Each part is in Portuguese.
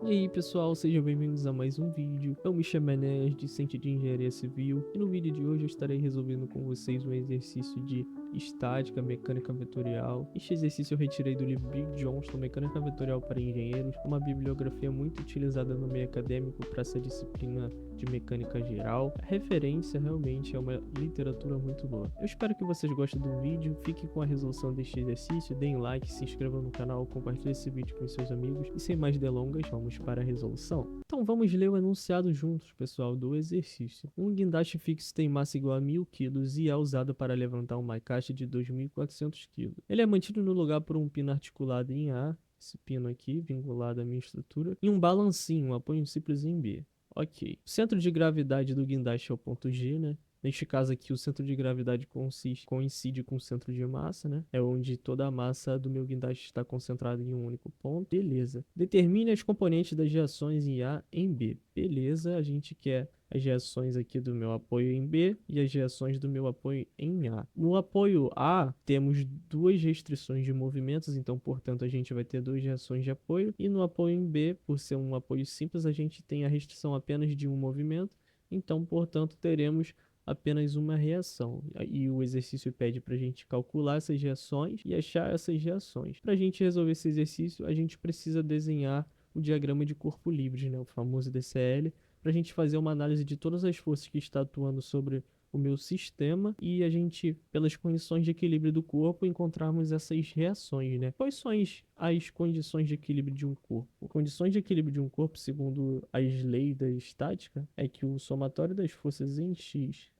E aí pessoal, sejam bem-vindos a mais um vídeo. Eu me chamo Enéas, discente de Engenharia Civil, e no vídeo de hoje eu estarei resolvendo com vocês um exercício de estática, mecânica vetorial. Este exercício eu retirei do livro Big Johnston, Mecânica Vetorial para Engenheiros, uma bibliografia muito utilizada no meio acadêmico para essa disciplina de mecânica geral. A referência realmente é uma literatura muito boa. Eu espero que vocês gostem do vídeo, fiquem com a resolução deste exercício, deem like, se inscrevam no canal, compartilhem esse vídeo com seus amigos e sem mais delongas, vamos para a resolução. Então vamos ler o enunciado juntos, pessoal, do exercício. Um guindaste fixo tem massa igual a 1000 kg e é usado para levantar uma caixa de 2400 kg. Ele é mantido no lugar por um pino articulado em A, esse pino aqui, vinculado à minha estrutura, e um balancinho, um apoio simples em B. Ok. O centro de gravidade do guindaste é o ponto G, né? Neste caso aqui, o centro de gravidade coincide com o centro de massa, né? É onde toda a massa do meu guindaste está concentrada em um único ponto. Beleza. Determine as componentes das reações em A em B. Beleza, a gente quer as reações aqui do meu apoio em B e as reações do meu apoio em A. No apoio A, temos duas restrições de movimentos, então, portanto, a gente vai ter duas reações de apoio. E no apoio em B, por ser um apoio simples, a gente tem a restrição apenas de um movimento, então, portanto, teremos apenas uma reação. E o exercício pede para a gente calcular essas reações e achar essas reações. Para a gente resolver esse exercício, a gente precisa desenhar o diagrama de corpo livre, né, o famoso DCL, para a gente fazer uma análise de todas as forças que está atuando sobre o meu sistema e a gente, pelas condições de equilíbrio do corpo, encontrarmos essas reações, né? Quais são as condições de equilíbrio de um corpo? Condições de equilíbrio de um corpo, segundo as leis da estática, é que o somatório das forças em x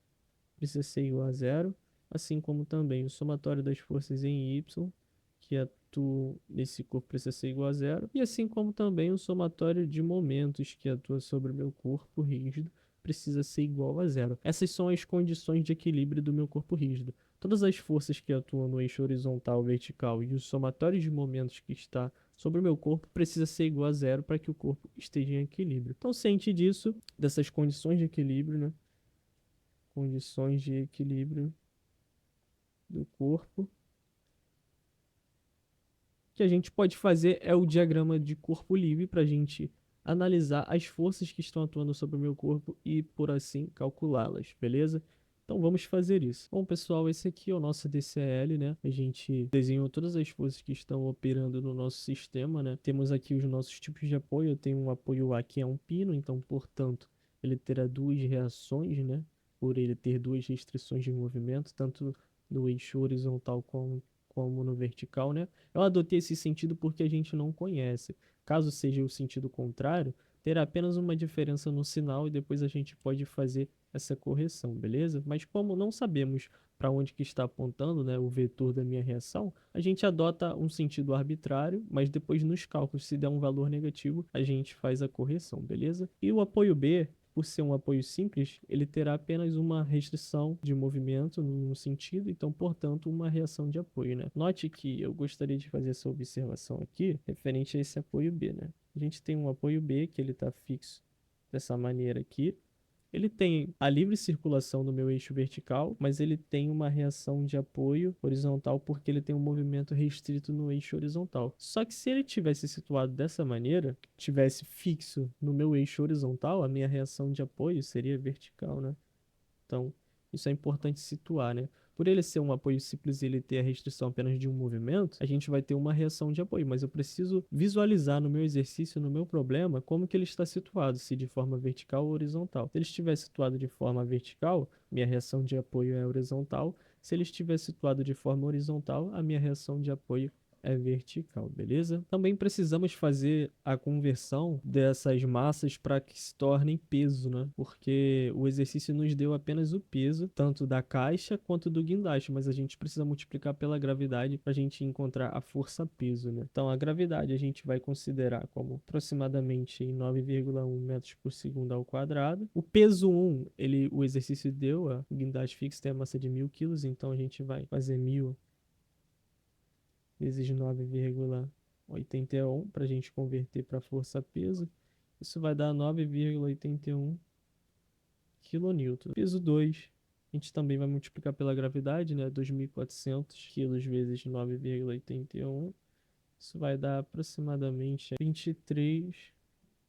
precisa ser igual a zero, assim como também o somatório das forças em y, que atua nesse corpo, precisa ser igual a zero, e assim como também o somatório de momentos que atua sobre o meu corpo rígido precisa ser igual a zero. Essas são as condições de equilíbrio do meu corpo rígido. Todas as forças que atuam no eixo horizontal, vertical e o somatório de momentos que está sobre o meu corpo precisa ser igual a zero para que o corpo esteja em equilíbrio. Então, ciente disso, dessas condições de equilíbrio, né? Condições de equilíbrio do corpo. O que a gente pode fazer é o diagrama de corpo livre para a gente analisar as forças que estão atuando sobre o meu corpo e, por assim, calculá-las, beleza? Então vamos fazer isso. Bom, pessoal, esse aqui é o nosso DCL, né? A gente desenhou todas as forças que estão operando no nosso sistema, né? Temos aqui os nossos tipos de apoio. Eu tenho um apoio A que é um pino, então, portanto, ele terá duas reações, né? Por ele ter duas restrições de movimento, tanto no eixo horizontal como no vertical, né? Eu adotei esse sentido porque a gente não conhece. Caso seja o sentido contrário, terá apenas uma diferença no sinal e depois a gente pode fazer essa correção, beleza? Mas como não sabemos para onde que está apontando, né, o vetor da minha reação, a gente adota um sentido arbitrário, mas depois nos cálculos, se der um valor negativo, a gente faz a correção, beleza? E o apoio B, por ser um apoio simples, ele terá apenas uma restrição de movimento no sentido, então, portanto, uma reação de apoio, né? Note que eu gostaria de fazer essa observação aqui, referente a esse apoio B, né? A gente tem um apoio B, que ele está fixo dessa maneira aqui, ele tem a livre circulação do meu eixo vertical, mas ele tem uma reação de apoio horizontal porque ele tem um movimento restrito no eixo horizontal. Só que se ele tivesse situado dessa maneira, tivesse fixo no meu eixo horizontal, a minha reação de apoio seria vertical, né? Então, isso é importante situar, né? Por ele ser um apoio simples e ele ter a restrição apenas de um movimento, a gente vai ter uma reação de apoio, mas eu preciso visualizar no meu exercício, no meu problema, como que ele está situado, se de forma vertical ou horizontal. Se ele estiver situado de forma vertical, minha reação de apoio é horizontal. Se ele estiver situado de forma horizontal, a minha reação de apoio é vertical, beleza? Também precisamos fazer a conversão dessas massas para que se tornem peso, né? Porque o exercício nos deu apenas o peso, tanto da caixa quanto do guindaste, mas a gente precisa multiplicar pela gravidade para a gente encontrar a força-peso, né? Então, a gravidade a gente vai considerar como aproximadamente 9,1 metros por segundo ao quadrado. O peso 1, o exercício deu, o guindaste fixo tem a massa de 1000 quilos, então a gente vai fazer 1000 vezes 9,81 para a gente converter para força-peso. Isso vai dar 9,81 kN. Peso 2, a gente também vai multiplicar pela gravidade, né? 2.400 quilos vezes 9,81. Isso vai dar aproximadamente 23,5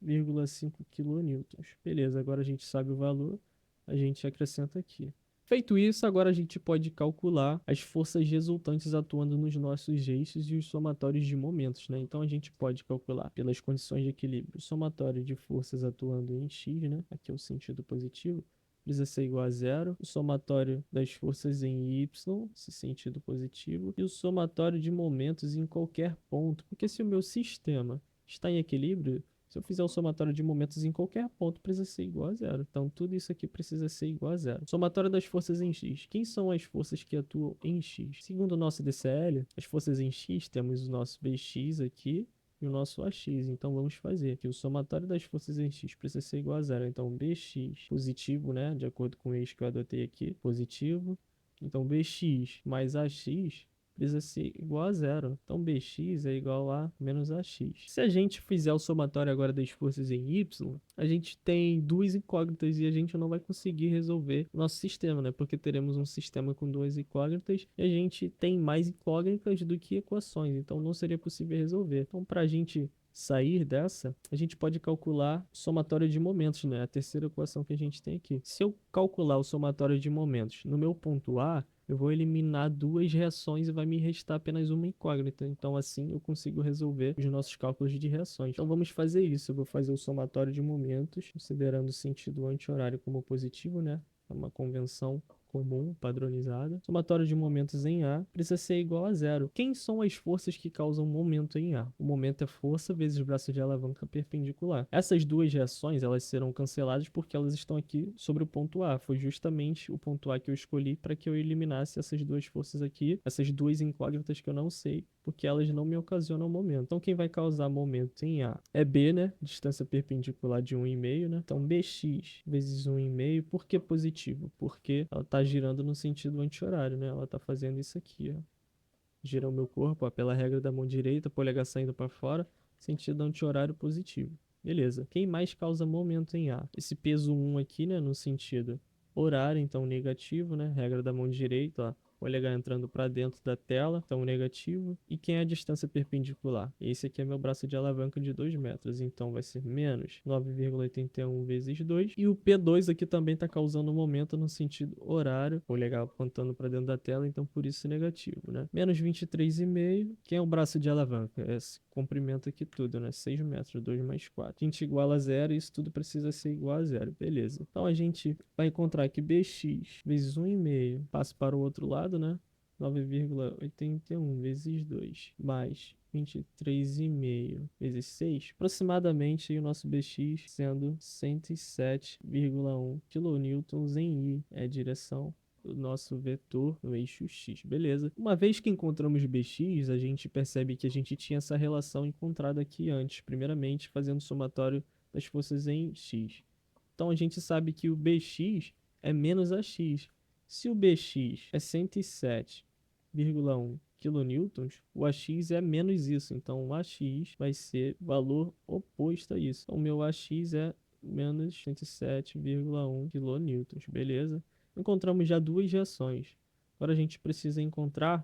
9,5 quilonewtons. Beleza, agora a gente sabe o valor, a gente acrescenta aqui. Feito isso, agora a gente pode calcular as forças resultantes atuando nos nossos eixos e os somatórios de momentos, né? Então a gente pode calcular pelas condições de equilíbrio o somatório de forças atuando em x, né? Aqui é o sentido positivo, precisa ser igual a zero. O somatório das forças em y, esse sentido positivo, e o somatório de momentos em qualquer ponto. Porque se o meu sistema está em equilíbrio, se eu fizer o somatório de momentos em qualquer ponto, precisa ser igual a zero. Então, tudo isso aqui precisa ser igual a zero. Somatório das forças em x. Quem são as forças que atuam em x? Segundo o nosso DCL, as forças em x, temos o nosso Bx aqui e o nosso AX. Então, vamos fazer que o somatório das forças em x precisa ser igual a zero. Então, Bx positivo, né? De acordo com o eixo que eu adotei aqui, positivo. Então, Bx mais AX precisa ser igual a zero. Então, Bx é igual a menos Ax. Se a gente fizer o somatório agora das forças em y, a gente tem duas incógnitas e a gente não vai conseguir resolver o nosso sistema, né? Porque teremos um sistema com duas incógnitas e a gente tem mais incógnitas do que equações, então não seria possível resolver. Então, para a gente sair dessa, a gente pode calcular o somatório de momentos, né? A terceira equação que a gente tem aqui. Se eu calcular o somatório de momentos no meu ponto A, eu vou eliminar duas reações e vai me restar apenas uma incógnita. Então, assim, eu consigo resolver os nossos cálculos de reações. Então, vamos fazer isso. Eu vou fazer o somatório de momentos, considerando o sentido anti-horário como positivo, né? É uma convenção comum, padronizada. Somatório de momentos em A precisa ser igual a zero. Quem são as forças que causam momento em A? O momento é força vezes o braço de alavanca perpendicular. Essas duas reações, elas serão canceladas porque elas estão aqui sobre o ponto A. Foi justamente o ponto A que eu escolhi para que eu eliminasse essas duas forças aqui, essas duas incógnitas que eu não sei, porque elas não me ocasionam momento. Então, quem vai causar momento em A é B, né? Distância perpendicular de 1,5, né? Então, Bx vezes 1,5. Por que positivo? Porque ela está girando no sentido anti-horário, né? Ela está fazendo isso aqui, ó. Gira o meu corpo, ó, pela regra da mão direita, polegar saindo para fora, sentido anti-horário positivo. Beleza. Quem mais causa momento em A? Esse peso 1 aqui, né? No sentido horário, então negativo, né? Regra da mão direita, ó. Polegar entrando para dentro da tela, então negativo. E quem é a distância perpendicular? Esse aqui é meu braço de alavanca de 2 metros, então vai ser menos 9,81 vezes 2. E o P2 aqui também está causando momento no sentido horário, polegar apontando para dentro da tela, então por isso negativo, né? Menos 23,5. Quem é o braço de alavanca? Esse comprimento aqui tudo, né? 6 metros, 2 mais 4. A gente iguala a zero e isso tudo precisa ser igual a zero, beleza. Então a gente vai encontrar que Bx vezes 1,5 passa para o outro lado, né? 9,81 vezes 2 mais 23,5 vezes 6, aproximadamente aí o nosso Bx sendo 107,1 kN em I, é a direção do nosso vetor no eixo x, beleza? Uma vez que encontramos Bx, a gente percebe que a gente tinha essa relação encontrada aqui antes, primeiramente fazendo o somatório das forças em x. Então a gente sabe que o Bx é menos Ax. Se o Bx é 107,1 kN, o Ax é menos isso. Então o Ax vai ser valor oposto a isso. Então o meu Ax é menos 107,1 kN, beleza? Encontramos já duas reações. Agora a gente precisa encontrar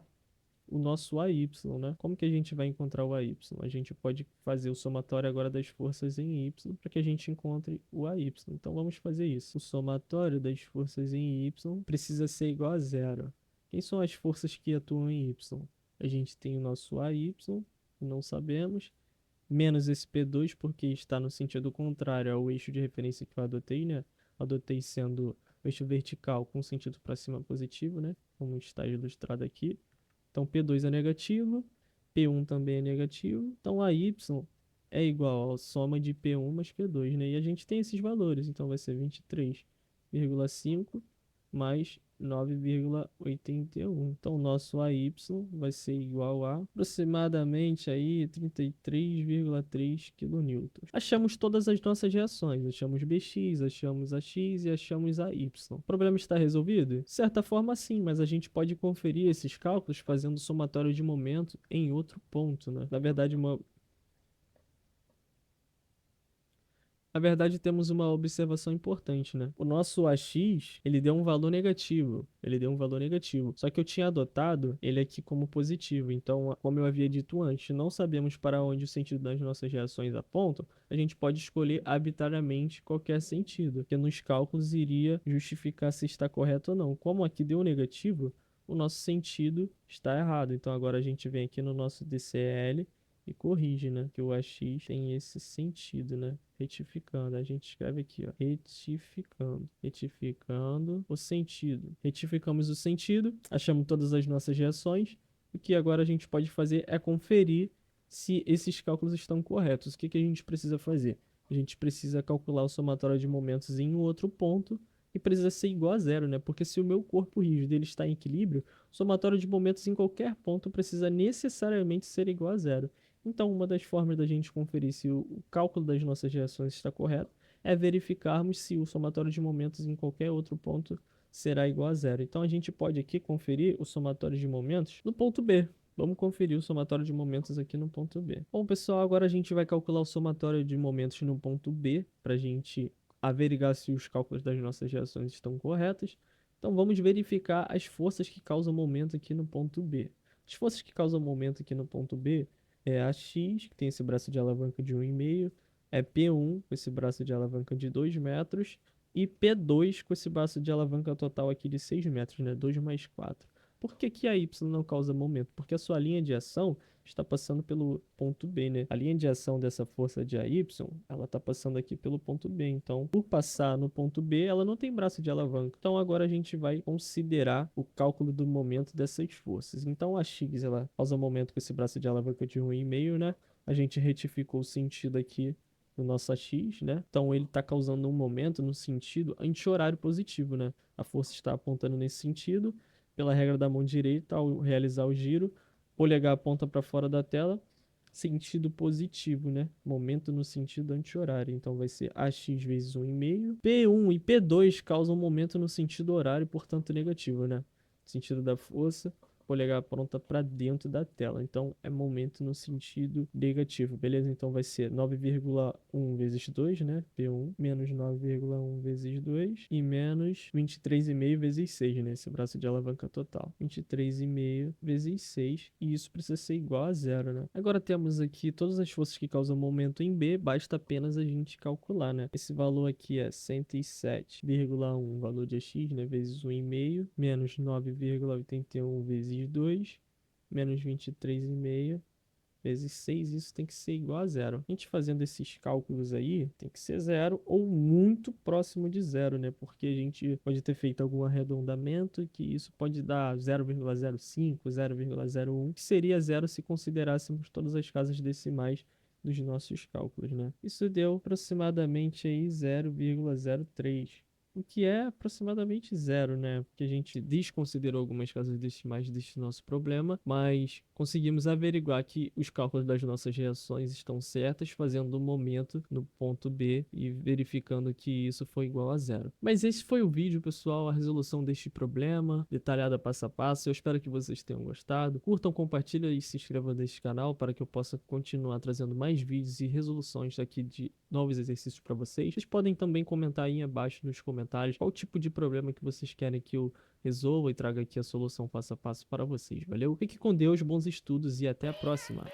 o nosso AY, né? Como que a gente vai encontrar o AY? A gente pode fazer o somatório agora das forças em Y para que a gente encontre o AY. Então vamos fazer isso. O somatório das forças em Y precisa ser igual a zero. Quem são as forças que atuam em Y? A gente tem o nosso AY, não sabemos, menos esse P2 porque está no sentido contrário ao eixo de referência que eu adotei, né? Adotei sendo o eixo vertical com sentido para cima positivo, né? Como está ilustrado aqui. Então, P2 é negativo, P1 também é negativo. Então, AY é igual à soma de P1 mais P2, né? E a gente tem esses valores. Então, vai ser 23,5 mais 9,81. Então, o nosso AY vai ser igual a aproximadamente aí 33,3 kN. Achamos todas as nossas reações. Achamos Bx, achamos Ax e achamos AY. O problema está resolvido? De certa forma, sim, mas a gente pode conferir esses cálculos fazendo somatório de momento em outro ponto, né? Na verdade, Na verdade, temos uma observação importante, né? O nosso AX, ele deu um valor negativo. Ele deu um valor negativo. Só que eu tinha adotado ele aqui como positivo. Então, como eu havia dito antes, não sabemos para onde o sentido das nossas reações apontam, a gente pode escolher arbitrariamente qualquer sentido, que nos cálculos iria justificar se está correto ou não. Como aqui deu um negativo, o nosso sentido está errado. Então, agora a gente vem aqui no nosso DCL e corrige, né? Que o AX tem esse sentido, né? Retificando. A gente escreve aqui, ó. Retificando. Retificando o sentido. Retificamos o sentido, achamos todas as nossas reações. O que agora a gente pode fazer é conferir se esses cálculos estão corretos. O que a gente precisa fazer? A gente precisa calcular o somatório de momentos em um outro ponto e precisa ser igual a zero, né? Porque se o meu corpo rígido ele está em equilíbrio, o somatório de momentos em qualquer ponto precisa necessariamente ser igual a zero. Então, uma das formas da gente conferir se o cálculo das nossas reações está correto é verificarmos se o somatório de momentos em qualquer outro ponto será igual a zero. Então, a gente pode aqui conferir o somatório de momentos no ponto B. Vamos conferir o somatório de momentos aqui no ponto B. Bom, pessoal, agora a gente vai calcular o somatório de momentos no ponto B para a gente averiguar se os cálculos das nossas reações estão corretos. Então, vamos verificar as forças que causam momento aqui no ponto B. As forças que causam momento aqui no ponto B é a X, que tem esse braço de alavanca de 1,5, é P1 com esse braço de alavanca de 2 metros e P2 com esse braço de alavanca total aqui de 6 metros, né? 2 mais 4. Por que que a Y não causa momento? Porque a sua linha de ação está passando pelo ponto B, né? A linha de ação dessa força de AY, ela está passando aqui pelo ponto B. Então, por passar no ponto B, ela não tem braço de alavanca. Então, agora a gente vai considerar o cálculo do momento dessas forças. Então, a X, ela causa momento com esse braço de alavanca de 1,5, né? A gente retificou o sentido aqui no nosso AX, né? Então, ele está causando um momento no sentido anti-horário positivo, né? A força está apontando nesse sentido. Pela regra da mão direita, ao realizar o giro, polegar aponta para fora da tela, sentido positivo, né? Momento no sentido anti-horário. Então vai ser AX vezes 1,5. P1 e P2 causam momento no sentido horário, portanto negativo, né? Sentido da força, polegar aponta para dentro da tela. Então é momento no sentido negativo, beleza? Então vai ser 9,1 vezes 2, né? P1 menos 9,1 vezes 2 e menos 23,5 vezes 6, né? Esse braço de alavanca total. 23,5 vezes 6 e isso precisa ser igual a zero, né? Agora temos aqui todas as forças que causam momento em B, basta apenas a gente calcular, né? Esse valor aqui é 107,1, valor de x, né? Vezes 1,5, menos 9,81 vezes 2, menos 23,5 vezes 6, isso tem que ser igual a zero. A gente fazendo esses cálculos aí, tem que ser zero ou muito próximo de zero, né? Porque a gente pode ter feito algum arredondamento que isso pode dar 0,05, 0,01, que seria zero se considerássemos todas as casas decimais dos nossos cálculos, né? Isso deu aproximadamente aí 0,03. O que é aproximadamente zero, né? Porque a gente desconsiderou algumas casas decimais deste nosso problema, mas conseguimos averiguar que os cálculos das nossas reações estão certas, fazendo um momento no ponto B e verificando que isso foi igual a zero. Mas esse foi o vídeo, pessoal, a resolução deste problema, detalhada passo a passo. Eu espero que vocês tenham gostado. Curtam, compartilhem e se inscrevam neste canal para que eu possa continuar trazendo mais vídeos e resoluções aqui de novos exercícios para vocês. Vocês podem também comentar aí abaixo nos comentários qual tipo de problema que vocês querem que eu resolva e traga aqui a solução passo a passo para vocês, valeu? Fique com Deus, bons estudos e até a próxima!